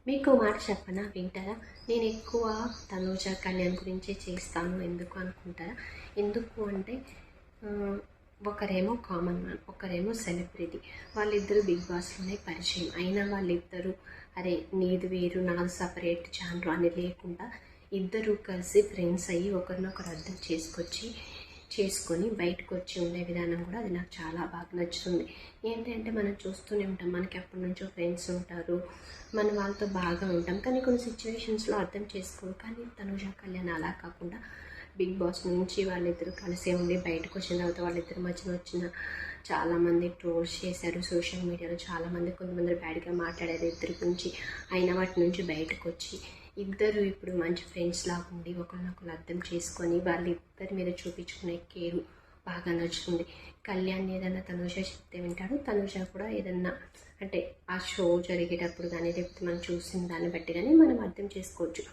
మీకు మాట చెప్పనా, వింటారా? నేను ఎక్కువ తనూజ కళ్యాణ్ గురించే చేస్తాను ఎందుకు అనుకుంటారా? ఎందుకు అంటే ఒకరేమో కామన్ మ్యాన్, ఒకరేమో సెలబ్రిటీ. వాళ్ళిద్దరూ బిగ్ బాస్లోనే పరిచయం అయినా వాళ్ళిద్దరూ అరే నీది వేరు నాది సపరేట్ ఛానల్ అని లేకుండా ఇద్దరూ కలిసి ఫ్రెండ్స్ అయ్యి ఒకరినొకరు అర్థం చేసుకొని బయటకు వచ్చి ఉండే విధానం కూడా అది నాకు చాలా బాగా నచ్చుతుంది. ఏంటంటే మనం చూస్తూనే ఉంటాం, మనకి ఎప్పటి నుంచో ఫ్రెండ్స్ ఉంటారు, మన వాళ్ళతో బాగా ఉంటాం, కానీ కొన్ని సిచ్యువేషన్స్లో అర్థం చేసుకోరు. కానీ తనుజ కళ్యాణ్ అలా కాకుండా బిగ్ బాస్ నుంచి వాళ్ళిద్దరూ కలిసే ఉండి బయటకు వచ్చిన తర్వాత వాళ్ళిద్దరి మధ్యన వచ్చిన చాలామంది ట్రోల్స్ చేశారు సోషల్ మీడియాలో. కొంతమంది బ్యాడ్గా మాట్లాడారు ఇద్దరి గురించి. అయినా వాటి నుంచి బయటకు వచ్చి ఇద్దరు ఇప్పుడు మంచి ఫ్రెండ్స్ లాగా ఉండి ఒకరినొకరు అర్థం చేసుకొని వాళ్ళిద్దరి మీద చూపించుకునే కేరు బాగా నచ్చుతుంది. కళ్యాణ్ ఏదన్నా తనుజ చెప్తే వింటాడు, తనుజ కూడా ఏదన్నా అంటే ఆ షో జరిగేటప్పుడు కానీ లేకపోతే మనం చూసిన దాన్ని బట్టి కానీ మనం అర్థం చేసుకోవచ్చు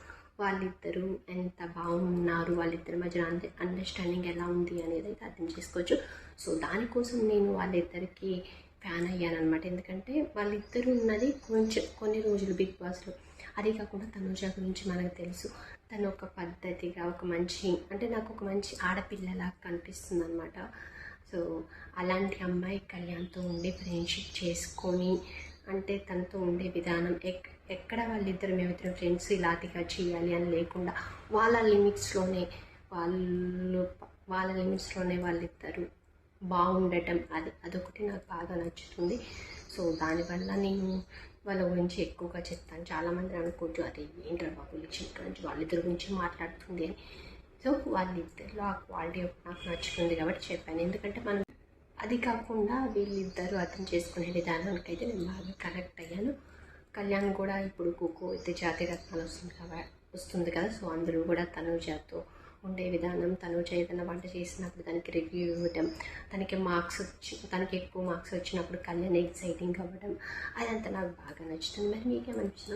వాళ్ళిద్దరూ ఎంత బాగున్నారు, వాళ్ళిద్దరి మధ్య అండర్స్టాండింగ్ ఎలా ఉంది అనేది అయితే అర్థం చేసుకోవచ్చు. సో దానికోసం నేను వాళ్ళిద్దరికి ఫ్యాన్ అయ్యాను అనమాట. ఎందుకంటే వాళ్ళిద్దరూ ఉన్నది కొన్ని రోజులు బిగ్ బాస్లో. అదే కాకుండా తనుజ గురించి మనకు తెలుసు, తను ఒక పద్ధతిగా ఒక మంచి అంటే నాకు ఒక మంచి ఆడపిల్లలా కనిపిస్తుంది అనమాట. సో అలాంటి అమ్మాయి కళ్యాణ్తో ఉండి ఫ్రెండ్షిప్ చేసుకొని అంటే తనతో ఉండే విధానం ఎక్కడ మేమిద్దరం ఫ్రెండ్స్ ఇలాంటిగా చేయాలి అని లేకుండా వాళ్ళ లిమిట్స్లోనే వాళ్ళిద్దరూ బాగుండటం అదొకటి నాకు బాగా నచ్చుతుంది. సో దానివల్ల నేను వాళ్ళ గురించి ఎక్కువగా చెప్తాను. చాలామంది అనుకోవచ్చు అది ఏంటో బాబు చిన్న నుంచి వాళ్ళిద్దరి గురించి మాట్లాడుతుంది అని. సో వాళ్ళిద్దరిలో ఆ క్వాలిటీ నాకు నచ్చుతుంది కాబట్టి చెప్పాను. ఎందుకంటే మనం అది కాకుండా వీళ్ళిద్దరూ అర్థం చేసుకునే విధానానికి అయితే నేను బాగా కనెక్ట్ అయ్యాను. కళ్యాణ్ కూడా ఇప్పుడు ఖోఖో అయితే జాతీయ రత్నాలు వస్తుంది కదా. సో అందరూ కూడా తనుజతో ఉండే విధానం, తనుజ ఏదైనా వంట చేసినప్పుడు దానికి రివ్యూ ఇవ్వడం, తనకి ఎక్కువ మార్క్స్ వచ్చినప్పుడు కళ్యాణ్ ఎక్సైటింగ్ అవ్వడం, అదంతా నాకు బాగా నచ్చుతుంది. మరి మీకేమనిపిస్తుంది?